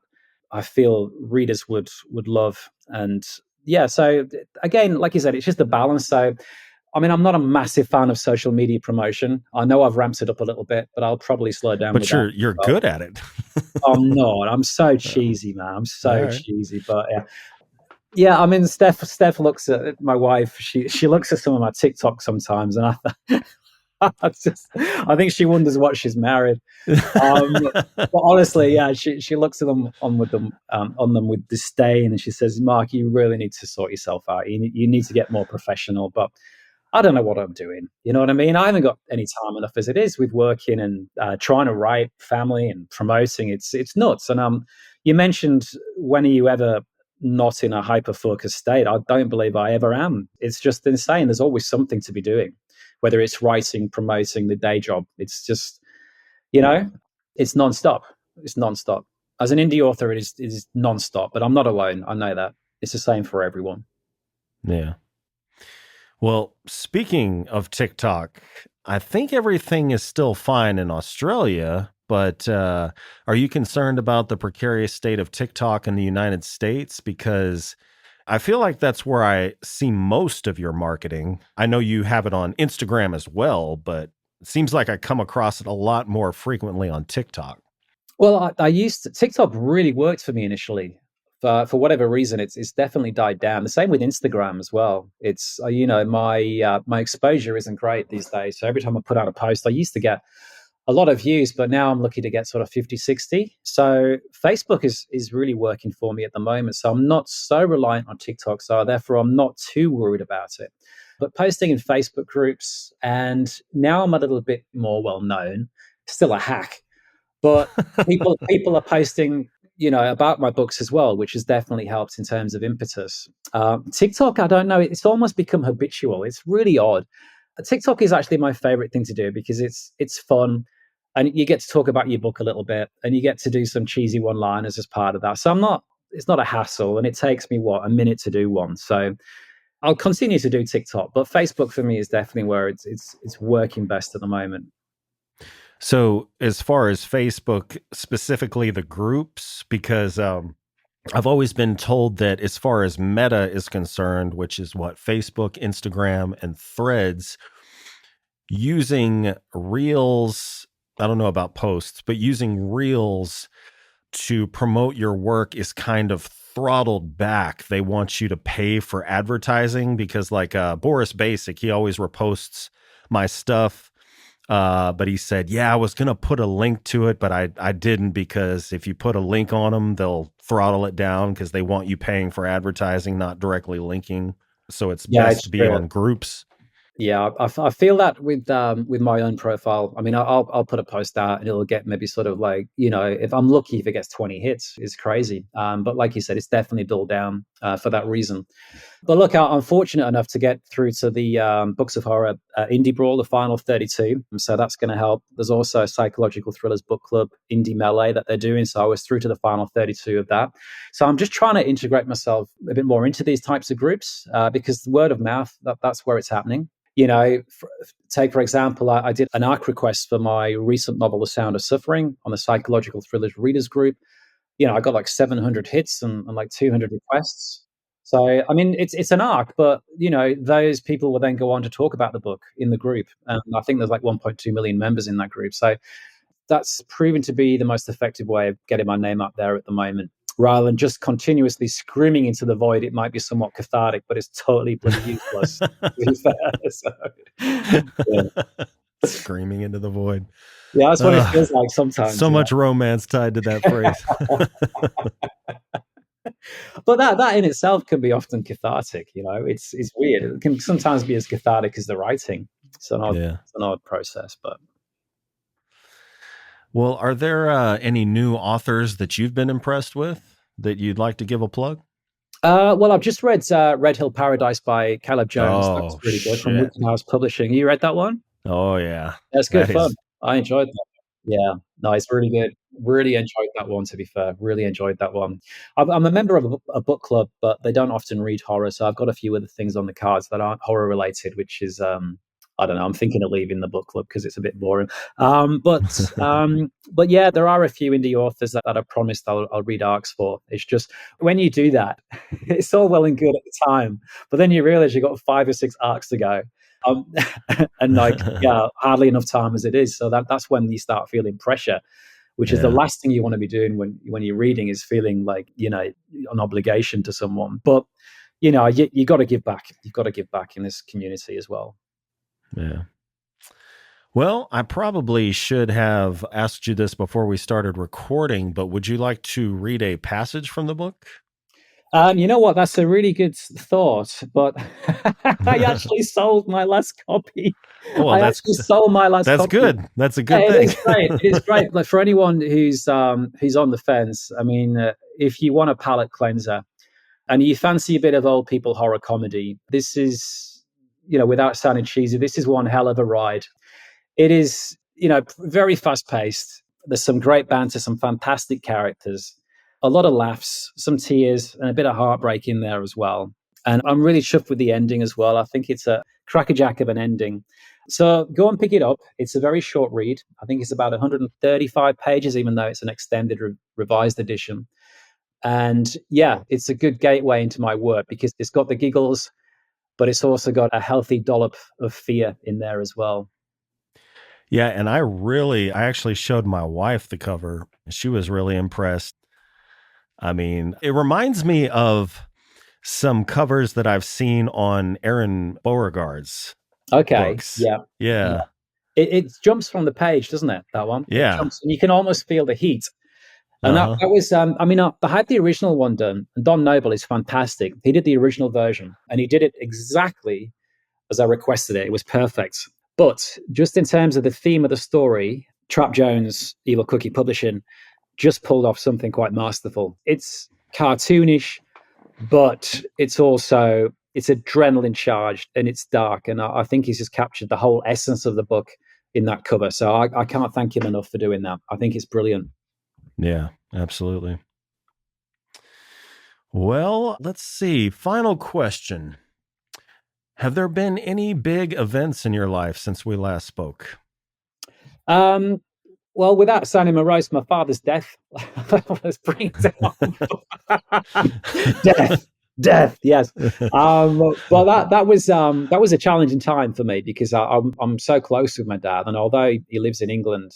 I feel readers would love. And yeah, so again, like you said, it's just a balance. So I mean, I'm not a massive fan of social media promotion. I know I've ramped it up a little bit, but I'll probably slow down with But that. you're Well, good at it. I'm not. I'm so Oh, cheesy, man. I'm all so right. cheesy. But yeah. Yeah, I mean, Steph looks at my wife. She looks at some of my TikTok sometimes, and I think she wonders what she's married. But honestly, yeah, she looks at them on them with disdain, and she says, "Mark, you really need to sort yourself out. You need to get more professional." But I don't know what I'm doing. You know what I mean? I haven't got any time enough as it is with working and trying to write, family, and promoting. It's nuts. And you mentioned, when are you ever not in a hyper focused state? I don't believe I ever am. It's just insane. There's always something to be doing, whether it's writing, promoting, the day job. It's just, you know, it's nonstop. It's nonstop. As an indie author, it is nonstop. But I'm not alone. I know that. It's the same for everyone. Yeah. Well, speaking of TikTok, I think everything is still fine in Australia, but are you concerned about the precarious state of TikTok in the United States? Because I feel like that's where I see most of your marketing. I know you have it on Instagram as well, but it seems like I come across it a lot more frequently on TikTok. Well, I used to, TikTok really worked for me initially. For whatever reason, it's definitely died down. The same with Instagram as well. It's my exposure isn't great these days. So every time I put out a post, I used to get a lot of views, but now I'm lucky to get sort of 50, 60. So Facebook is really working for me at the moment. So I'm not so reliant on TikTok. So therefore, I'm not too worried about it. But posting in Facebook groups, and now I'm a little bit more well known. Still a hack, but people are posting, about my books as well, which has definitely helped in terms of impetus. TikTok, I don't know, it's almost become habitual. It's really odd. TikTok is actually my favorite thing to do because it's fun, and you get to talk about your book a little bit, and you get to do some cheesy one-liners as part of that. So it's not a hassle, and it takes me a minute to do one. So I'll continue to do TikTok, but Facebook for me is definitely where it's working best at the moment. So, as far as Facebook, specifically the groups, because I've always been told that as far as Meta is concerned, which is what Facebook, Instagram, and Threads, using Reels, I don't know about posts, but using Reels to promote your work is kind of throttled back. They want you to pay for advertising because, like Boris Basic, he always reposts my stuff. But he said, yeah, I was going to put a link to it, but I didn't, because if you put a link on them, they'll throttle it down because they want you paying for advertising, not directly linking. So it's Yeah, best it's to be true. on groups. Yeah, I feel that with my own profile. I mean, I'll put a post out and it'll get maybe sort of like, if I'm lucky, if it gets 20 hits, it's crazy. But like you said, it's definitely dulled down for that reason. But look, I'm fortunate enough to get through to the Books of Horror Indie Brawl, the final 32. So that's going to help. There's also a Psychological Thrillers Book Club Indie Melee that they're doing. So I was through to the final 32 of that. So I'm just trying to integrate myself a bit more into these types of groups because word of mouth, that's where it's happening. Take, for example, I did an ARC request for my recent novel, The Sound of Suffering, on the Psychological Thrillers Readers Group. I got like 700 hits and like 200 requests. So, I mean, it's an ARC, but, those people will then go on to talk about the book in the group. And I think there's like 1.2 million members in that group. So that's proven to be the most effective way of getting my name up there at the moment. Rather than just continuously screaming into the void, it might be somewhat cathartic, but it's totally bloody useless, to be fair. So, yeah. Screaming into the void. Yeah, that's what it feels like So sometimes. much romance tied to that phrase. But that in itself can be often cathartic. It's weird. It can sometimes be as cathartic as the writing. It's an odd Yeah. it's an odd process, but Well, are there any new authors that you've been impressed with that you'd like to give a plug? Well, I've just read Red Hill Paradise by Caleb Jones. That was Oh, really good from shit. Wicked House Publishing. You read that one? Oh, yeah. That's good That fun. is. I enjoyed that. Yeah, no, it's really good. Really enjoyed that one, to be fair. Really enjoyed that one. I'm a member of a book club, but they don't often read horror. So I've got a few other things on the cards that aren't horror related, which is, I don't know. I'm thinking of leaving the book club because it's a bit boring. But yeah, there are a few indie authors that I promised I'll read arcs for. It's just when you do that, it's all well and good at the time, but then you realize you've got 5 or 6 arcs to go. Um, and like, yeah, hardly enough time as it is. So that's when you start feeling pressure, which is the Yeah. last thing you want to be doing when you're reading, is feeling like, an obligation to someone. But you got to give back. You've got to give back in this community as well. Yeah. Well, I probably should have asked you this before we started recording, but would you like to read a passage from the book? You know what? That's a really good thought, but I actually sold my last copy. Oh, well, I actually sold my last that's copy. good. That's a Yeah, good it thing. is great. It is great. Like, for anyone who's on the fence, I mean, if you want a palate cleanser and you fancy a bit of old people horror comedy, this is, without sounding cheesy, this is one hell of a ride. It is, very fast paced. There's some great banter, some fantastic characters, a lot of laughs, some tears, and a bit of heartbreak in there as well. And I'm really chuffed with the ending as well. I think it's a crackerjack of an ending. So go and pick it up. It's a very short read. I think it's about 135 pages, even though it's an extended revised edition. And yeah, it's a good gateway into my work because it's got the giggles, but it's also got a healthy dollop of fear in there as well. Yeah, and I actually showed my wife the cover. She was really impressed. I mean, it reminds me of some covers that I've seen on Aaron Beauregard's Okay. books. Yeah. Yeah. Yeah. It jumps from the page, doesn't it? That one. It Yeah. jumps, and you can almost feel the heat. And that, Uh-huh. that was, I mean, I had the original one done, and Don Noble is fantastic. He did the original version, and he did it exactly as I requested it. It was perfect. But just in terms of the theme of the story, Trap Jones, Evil Cookie Publishing, just pulled off something quite masterful. It's cartoonish, but it's adrenaline charged and it's dark. And I think he's just captured the whole essence of the book in that cover. So I can't thank him enough for doing that. I think it's brilliant. Yeah, absolutely. Well, let's see. Final question. Have there been any big events in your life since we last spoke? Well, without sounding morose, my father's death. Let's bring it down. death, yes. Well, that was a challenging time for me because I'm so close with my dad, and although he lives in England,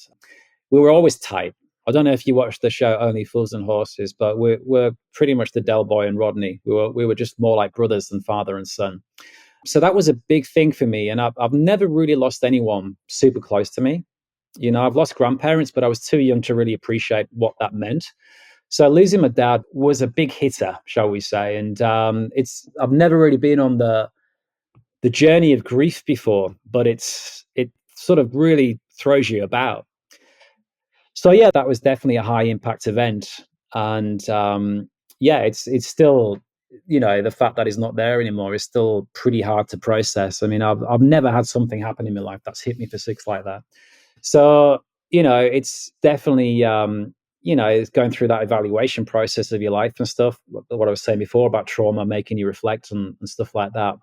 we were always tight. I don't know if you watched the show Only Fools and Horses, but we're pretty much the Del Boy and Rodney. We were just more like brothers than father and son. So that was a big thing for me, and I've never really lost anyone super close to me. I've lost grandparents, but I was too young to really appreciate what that meant. So losing my dad was a big hitter, shall we say? And I've never really been on the journey of grief before, but it sort of really throws you about. So yeah, that was definitely a high impact event, and yeah, it's still, the fact that he's not there anymore is still pretty hard to process. I mean, I've never had something happen in my life that's hit me for 6 like that. So, it's definitely, it's going through that evaluation process of your life and stuff. What I was saying before about trauma, making you reflect and stuff like that.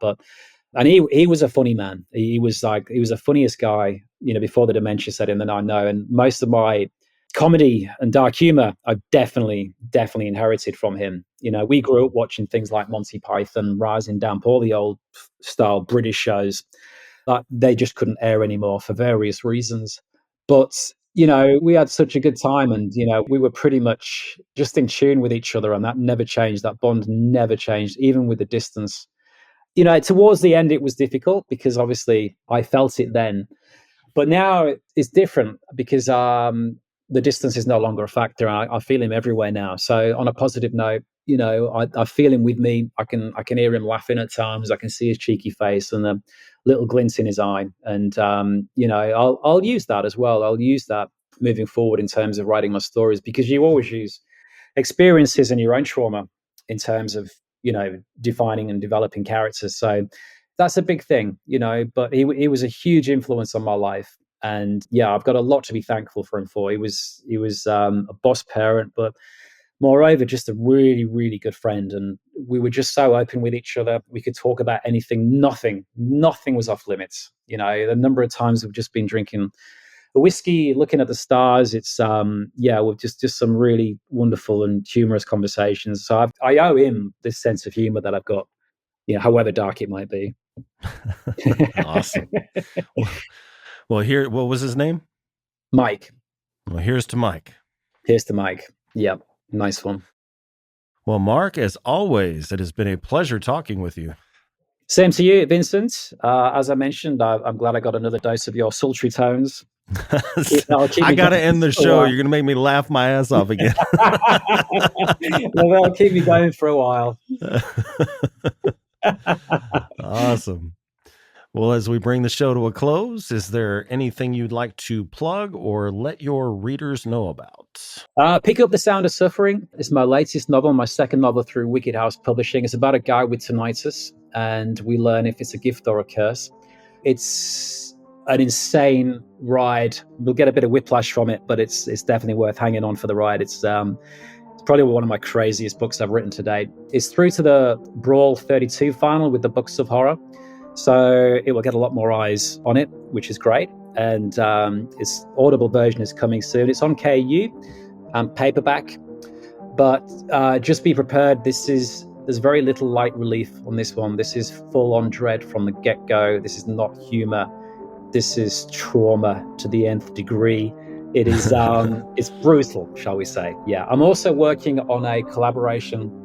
And he was a funny man. He was the funniest guy, before the dementia set in, that I know. And most of my comedy and dark humor I've definitely inherited from him. We grew up watching things like Monty Python, Rising Damp, all the old style British shows that they just couldn't air anymore for various reasons. But we had such a good time, and we were pretty much just in tune with each other, and that never changed. That bond never changed, even with the distance. Towards the end, it was difficult because obviously I felt it then, but now it's different because the distance is no longer a factor. I feel him everywhere now. So on a positive note, I feel him with me. I can hear him laughing at times. I can see his cheeky face and a little glint in his eye. And I'll use that as well. I'll use that moving forward in terms of writing my stories, because you always use experiences and your own trauma in terms of, defining and developing characters. So that's a big thing, but he was a huge influence on my life. And yeah, I've got a lot to be thankful for him for. He was a boss parent, but moreover, just a really, really good friend. And we were just so open with each other. We could talk about anything. Nothing was off limits. The number of times we've just been drinking a whiskey, looking at the stars. It's with just some really wonderful and humorous conversations. So I owe him this sense of humor that I've got, however dark it might be. Awesome. Well, what was his name? Mike. Well, here's to Mike. Here's to Mike. Yeah, nice one. Well, Mark, as always, it has been a pleasure talking with you. Same to you, Vincent. As I mentioned, I'm glad I got another dose of your sultry tones. I got to end the show. You're going to make me laugh my ass off again. Well, that'll keep me going for a while. Awesome. Well, as we bring the show to a close, is there anything you'd like to plug or let your readers know about? Pick up The Sound of Suffering. It's my latest novel, my second novel through Wicked House Publishing. It's about a guy with tinnitus, and we learn if it's a gift or a curse. It's an insane ride. We'll get a bit of whiplash from it, but it's definitely worth hanging on for the ride. It's probably one of my craziest books I've written to date. It's through to the Brawl 32 final with the Books of Horror. So it will get a lot more eyes on it, which is great. And its Audible version is coming soon. It's on KU, paperback. But just be prepared. There's very little light relief on this one. This is full on dread from the get-go. This is not humor. This is trauma to the nth degree. It is it's brutal, shall we say. Yeah. I'm also working on a collaboration.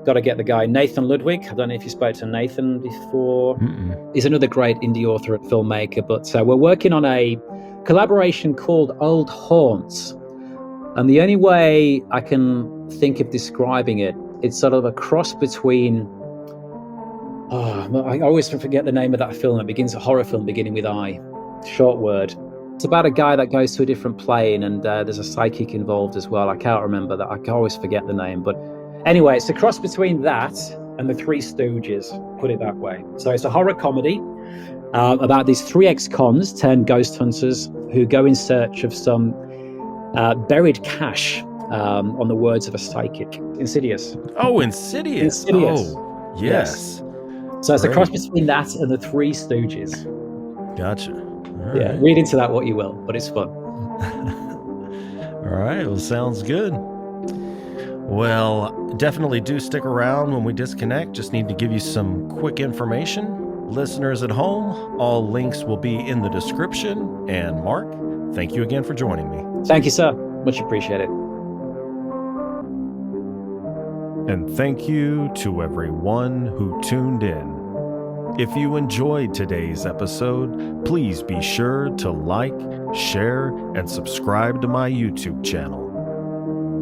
Got to get the guy Nathan Ludwig. I don't know if you spoke to Nathan before. Mm-mm. He's another great indie author and filmmaker. But we're working on a collaboration called Old Haunts. And the only way I can think of describing it, it's sort of a cross between... I always forget the name of that film. It begins a horror film beginning with I. Short word. It's about a guy that goes to a different plane, and there's a psychic involved as well. I can't remember that. I can always forget the name. But anyway, it's a cross between that and the Three Stooges, put it that way. So it's a horror comedy about these three ex-cons turned ghost hunters who go in search of some buried cash, on the words of a psychic. Insidious. Oh, Insidious. Oh, yes. So it's a cross between that and the Three Stooges. Gotcha. Yeah, read into that what you will, but it's fun. All right, well, sounds good. Well, definitely do stick around when we disconnect. Just need to give you some quick information. Listeners at home, all links will be in the description. And Mark, thank you again for joining me. Thank you, sir. Much appreciated. And thank you to everyone who tuned in. If you enjoyed today's episode, please be sure to like, share, and subscribe to my YouTube channel.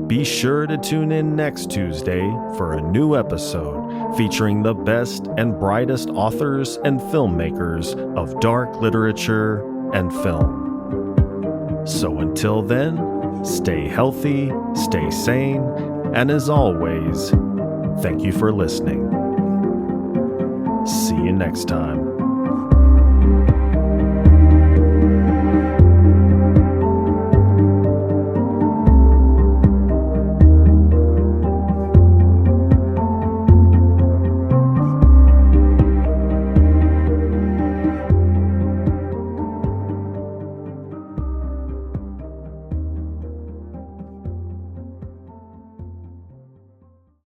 Be sure to tune in next Tuesday for a new episode featuring the best and brightest authors and filmmakers of dark literature and film. So until then, stay healthy, stay sane, and as always, thank you for listening. See you next time.